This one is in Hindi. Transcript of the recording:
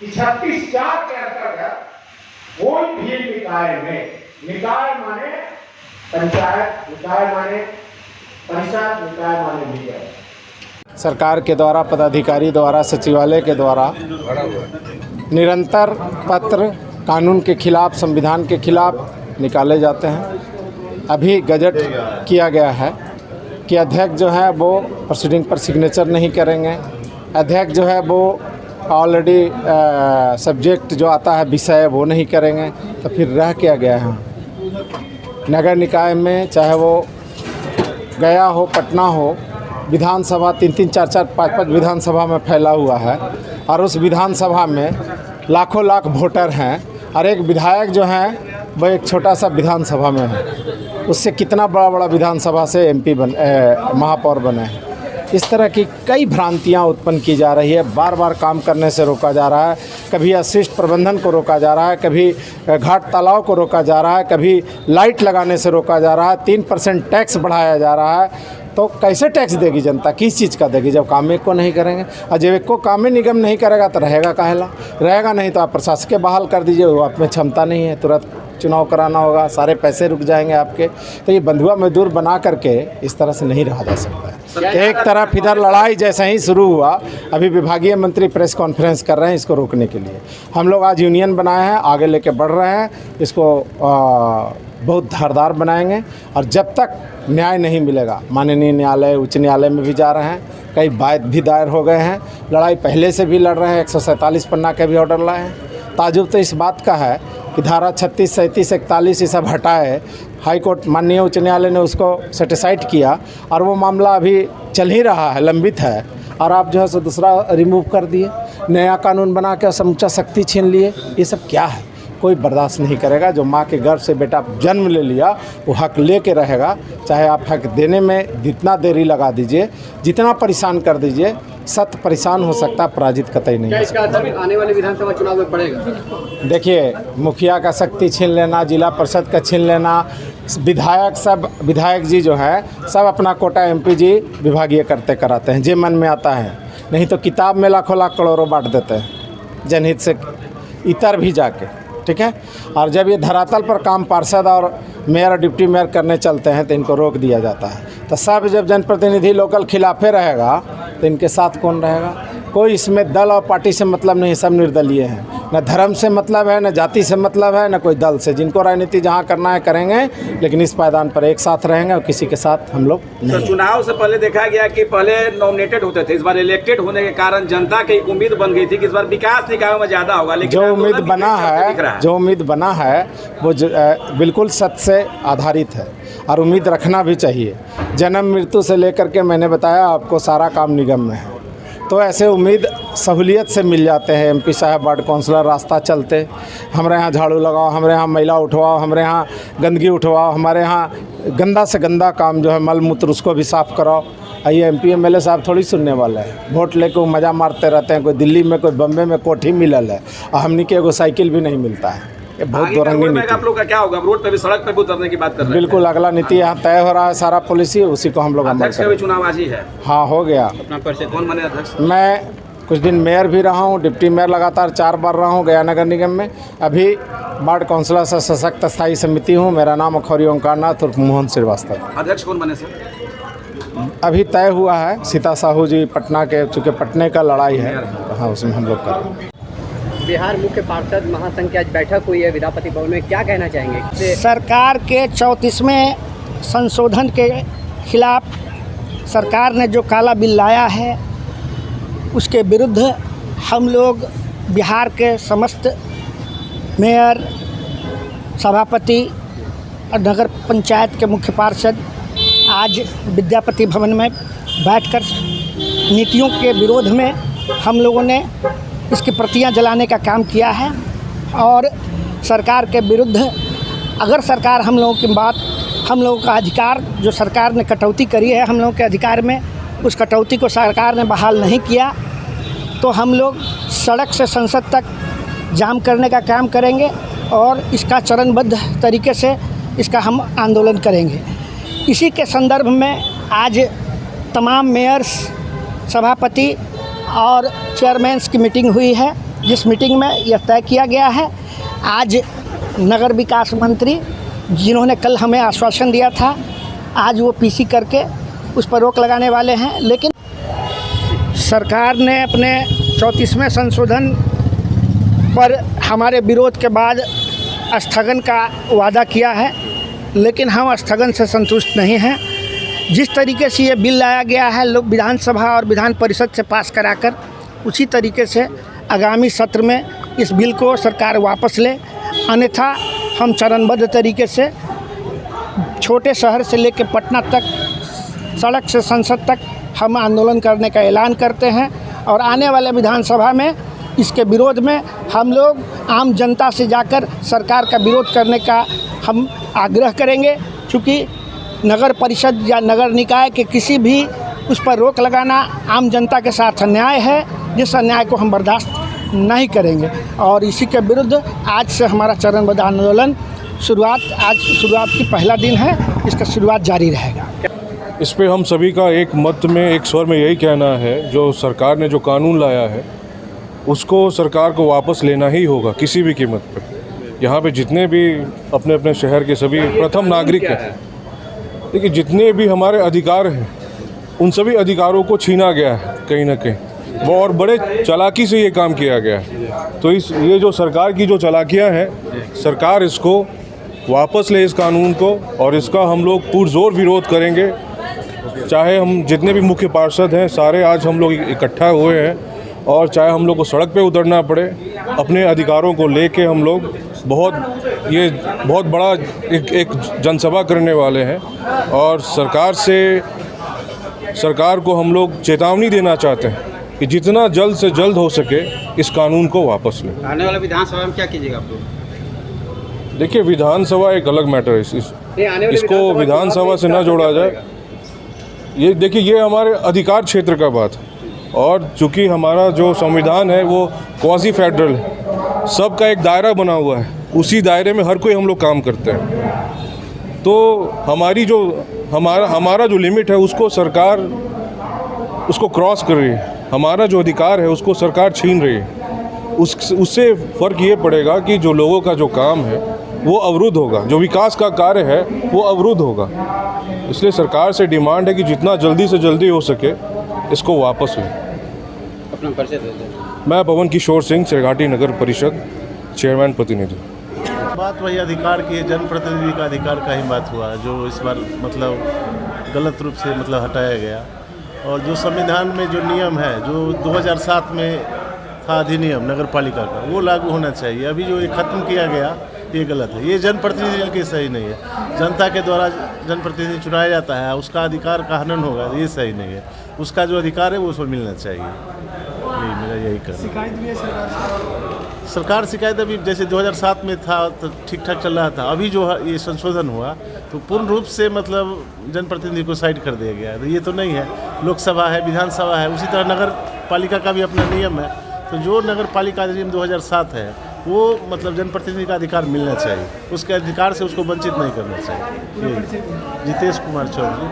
कि 36(4) के अंतर्गत कोई भी निकाय में, निकाय माने पंचायत, निकाय माने परिषद, निकाय माने निगम, सरकार के द्वारा, पदाधिकारी द्वारा, सचिवालय के द्वारा निरंतर पत्र कानून के खिलाफ, संविधान के खिलाफ निकाले जाते हैं। अभी गजट किया गया है कि अध्यक्ष जो है वो प्रोसीडिंग पर सिग्नेचर नहीं करेंगे। अध्यक्ष जो है वो ऑलरेडी सब्जेक्ट जो आता है विषय वो नहीं करेंगे। तो फिर रह क्या गया है? नगर निकाय में चाहे वो गया हो, पटना हो, विधानसभा 3-3, 4-4, 5-5 विधानसभा में फैला हुआ है और उस विधानसभा में लाखों लाख वोटर हैं और एक विधायक जो हैं वो एक छोटा सा विधानसभा में है। उससे कितना बड़ा बड़ा विधानसभा से एमपी महापौर बने हैं। इस तरह की कई भ्रांतियां उत्पन्न की जा रही है। बार बार काम करने से रोका जा रहा है। कभी अशिष्ट प्रबंधन को रोका जा रहा है, कभी घाट तालाब को रोका जा रहा है, कभी लाइट लगाने से रोका जा रहा है, 3% टैक्स बढ़ाया जा रहा है। तो कैसे टैक्स देगी जनता? किस चीज़ का देगी जब काम एक को नहीं करेंगे? और जब एक को काम में निगम नहीं करेगा तो रहेगा काहेला? रहेगा नहीं तो आप प्रशासक बहाल कर दीजिए, वो आप में क्षमता नहीं है, तुरंत चुनाव कराना होगा, सारे पैसे रुक जाएंगे आपके। तो ये बंधुआ मजदूर बना करके इस तरह से नहीं रहा जा सकता है। एक तरफ इधर लड़ाई जैसे ही शुरू हुआ, अभी विभागीय मंत्री प्रेस कॉन्फ्रेंस कर रहे हैं इसको रोकने के लिए। हम लोग आज यूनियन बनाए हैं, आगे लेके बढ़ रहे हैं, इसको बहुत धारदार बनाएंगे। और जब तक न्याय नहीं मिलेगा, माननीय न्यायालय, उच्च न्यायालय में भी जा रहे हैं, कई वाद भी दायर हो गए हैं, लड़ाई पहले से भी लड़ रहे हैं, 147 पन्ना के भी ऑर्डर लाए हैं। ताजुब तो इस बात का है कि धारा 36, 37, 41 ये सब हटाए, हाई कोर्ट माननीय उच्च न्यायालय ने उसको सेटिसाइड किया और वो मामला अभी चल ही रहा है, लंबित है। और आप जो है सो दूसरा रिमूव कर दिए, नया कानून बना के समूचा शक्ति छीन लिए। ये सब क्या है? कोई बर्दाश्त नहीं करेगा। जो माँ के गर्भ से बेटा जन्म ले लिया वो हक ले के रहेगा। चाहे आप हक देने में जितना देरी लगा दीजिए, जितना परेशान कर दीजिए, सत परेशान हो सकता, पराजित कतई नहीं। क्या इसका असर आने वाले विधानसभा चुनाव में पड़ेगा? देखिए, मुखिया का शक्ति छीन लेना, जिला परिषद का छीन लेना, विधायक जी जो हैं सब अपना कोटा एमपी जी विभागीय करते कराते हैं, जो मन में आता है। नहीं तो किताब में लाखों लाख करोड़ों बांट देते हैं जनहित से इतर भी जाके, ठीक है। और जब ये धरातल पर काम पार्षद और मेयर और डिप्टी मेयर करने चलते हैं तो इनको रोक दिया जाता है। तो सब जब जनप्रतिनिधि लोकल खिलाफे रहेगा तो इनके साथ कौन रहेगा? कोई इसमें दल और पार्टी से मतलब नहीं, सब निर्दलीय हैं। न धर्म से मतलब है, न जाति से मतलब है, न कोई दल से। जिनको राजनीति जहाँ करना है करेंगे, लेकिन इस पायदान पर एक साथ रहेंगे और किसी के साथ हम लोग नहीं। तो चुनाव से पहले देखा गया कि पहले नॉमिनेटेड होते थे, इस बार इलेक्टेड होने के कारण जनता की उम्मीद बन गई थी कि इस बार विकास निकायों में ज़्यादा होगा। लेकिन जो उम्मीद बना है वो बिल्कुल सत्य से आधारित है और उम्मीद रखना भी चाहिए। जन्म मृत्यु से लेकर के मैंने बताया आपको सारा काम निगम में है। तो ऐसे उम्मीद सहूलियत से मिल जाते हैं। एमपी साहब, वार्ड काउंसलर रास्ता चलते, हमारे यहाँ झाड़ू लगाओ, हमारे यहाँ मैला उठवाओ, हमारे यहाँ गंदगी उठवाओ, हमारे यहाँ गंदा से गंदा काम जो है मल मूत्र उसको भी साफ़ कराओ। ये एमपी एमएलए साहब थोड़ी सुनने वाले हैं। वोट लेके वो मज़ा मारते रहते हैं। कोई दिल्ली में, कोई बम्बे में कोठी मिलल है और हमनी के एगो साइकिल भी नहीं मिलता है। ये बहुत दोरंगी नीति। आप लोग का क्या होगा? रोड पे भी, सड़क पे भी उतरने की बात कर रहे हैं। बिल्कुल, अगला नीति यहाँ तय हो रहा है, सारा पॉलिसी उसी को हम लोग अमल अध्यक्ष का भी चुनाव आज ही है। हाँ, हो गया। अपना परिचय, कौन बने अध्यक्ष? मैं कुछ दिन मेयर भी रहा हूँ, डिप्टी मेयर लगातार 4 बार रहा हूँ गया नगर निगम में। अभी वार्ड काउंसलर से सशक्त स्थायी समिति हूँ। मेरा नाम अखौरी ओंकारनाथ उर्फ मोहन श्रीवास्तव। अध्यक्ष कौन बने सर? अभी तय हुआ है सीता साहू जी पटना के, चूँकि पटने का लड़ाई है, हाँ उसमें हम लोग कर रहे हैं। बिहार मुख्य पार्षद महासंघ की आज बैठक हुई है विधापति भवन में, क्या कहना चाहेंगे? सरकार के 34वें संशोधन के खिलाफ सरकार ने जो काला बिल लाया है उसके विरुद्ध हम लोग बिहार के समस्त मेयर, सभापति और नगर पंचायत के मुख्य पार्षद आज विद्यापति भवन में बैठकर नीतियों के विरोध में हम लोगों ने इसकी प्रतियां जलाने का काम किया है। और सरकार के विरुद्ध, अगर सरकार हम लोगों की बात, हम लोगों का अधिकार जो सरकार ने कटौती करी है हम लोगों के अधिकार में, उस कटौती को सरकार ने बहाल नहीं किया तो हम लोग सड़क से संसद तक जाम करने का काम करेंगे और इसका चरणबद्ध तरीके से इसका हम आंदोलन करेंगे। इसी के संदर्भ में आज तमाम मेयर्स, सभापति और चेयरमैन्स की मीटिंग हुई है जिस मीटिंग में यह तय किया गया है, आज नगर विकास मंत्री जिन्होंने कल हमें आश्वासन दिया था, आज वो पीसी करके उस पर रोक लगाने वाले हैं। लेकिन सरकार ने अपने 34वें संशोधन पर हमारे विरोध के बाद स्थगन का वादा किया है, लेकिन हम स्थगन से संतुष्ट नहीं हैं। जिस तरीके से ये बिल लाया गया है, लोग विधानसभा और विधान परिषद से पास कराकर, उसी तरीके से आगामी सत्र में इस बिल को सरकार वापस ले, अन्यथा हम चरणबद्ध तरीके से छोटे शहर से लेकर पटना तक, सड़क से संसद तक हम आंदोलन करने का ऐलान करते हैं। और आने वाले विधानसभा में इसके विरोध में हम लोग आम जनता से जाकर सरकार का विरोध करने का हम आग्रह करेंगे, क्योंकि नगर परिषद या नगर निकाय के किसी भी उस पर रोक लगाना आम जनता के साथ अन्याय है, जिस अन्याय को हम बर्दाश्त नहीं करेंगे। और इसी के विरुद्ध आज से हमारा चरणबद्ध आंदोलन आज शुरुआत की पहला दिन है, इसका शुरुआत जारी रहेगा। इस पे हम सभी का एक मत में, एक स्वर में यही कहना है, जो सरकार ने जो कानून लाया है उसको सरकार को वापस लेना ही होगा किसी भी कीमत पर। यहाँ पे जितने भी अपने अपने शहर के सभी प्रथम नागरिक हैं, देखिए जितने भी हमारे अधिकार हैं उन सभी अधिकारों को छीना गया है कहीं ना कहीं, वो और बड़े चालाकी से ये काम किया गया है। तो ये जो सरकार की जो चालाकियाँ हैं, सरकार इसको वापस ले इस कानून को, और इसका हम लोग पुरजोर विरोध करेंगे। चाहे हम जितने भी मुख्य पार्षद हैं सारे आज हम लोग इकट्ठा हुए हैं, और चाहे हम लोग को सड़क पे उतरना पड़े, अपने अधिकारों को लेके हम लोग बहुत बड़ा एक जनसभा करने वाले हैं। और सरकार को हम लोग चेतावनी देना चाहते हैं कि जितना जल्द से जल्द हो सके इस कानून को वापस लें। आने वाला विधानसभा में क्या कीजिएगा आप लोग? देखिए विधानसभा एक अलग मैटर है, इसको विधानसभा से ना जोड़ा जाए। ये देखिए ये हमारे अधिकार क्षेत्र का बात है, और चूँकि हमारा जो संविधान है वो क्वासी फेडरल है, सबका एक दायरा बना हुआ है, उसी दायरे में हर कोई हम लोग काम करते हैं। तो हमारा जो लिमिट है उसको सरकार उसको क्रॉस कर रही है, हमारा जो अधिकार है उसको सरकार छीन रही है। उससे फ़र्क ये पड़ेगा कि जो लोगों का जो काम है वो अवरुद्ध होगा, जो विकास का कार्य है वो अवरुद्ध होगा। इसलिए सरकार से डिमांड है कि जितना जल्दी से जल्दी हो सके इसको वापस लें। अपना परिचय दे दें। मैं पवन किशोर सिंह, चिरघाटी नगर परिषद चेयरमैन प्रतिनिधि। बात वही अधिकार की है, जनप्रतिनिधि का अधिकार का ही बात हुआ, जो इस बार मतलब गलत रूप से हटाया गया। और जो संविधान में जो नियम है, जो 2007 में था अधिनियम नगर पालिका का, वो लागू होना चाहिए। अभी जो ये ख़त्म किया गया ये गलत है, ये जनप्रतिनिधि के सही नहीं है। जनता के द्वारा जनप्रतिनिधि चुनाया जाता है, उसका अधिकार का हनन होगा, ये सही नहीं है। उसका जो अधिकार है वो उसको मिलना चाहिए। मेरा यही कहना। शिकायत भी है सरकार शिकायत अभी जैसे 2007 में था तो ठीक ठाक चल रहा था, अभी जो ये संशोधन हुआ तो पूर्ण रूप से जनप्रतिनिधि को साइड कर दिया गया है। तो ये तो नहीं है, लोकसभा है, विधानसभा है, उसी तरह नगर पालिका का भी अपना नियम है। तो जो नगर पालिका अधिनियम 2007 है वो जनप्रतिनिधि का अधिकार मिलना चाहिए, उसके अधिकार से उसको वंचित नहीं करना चाहिए। जितेश कुमार चौधरी।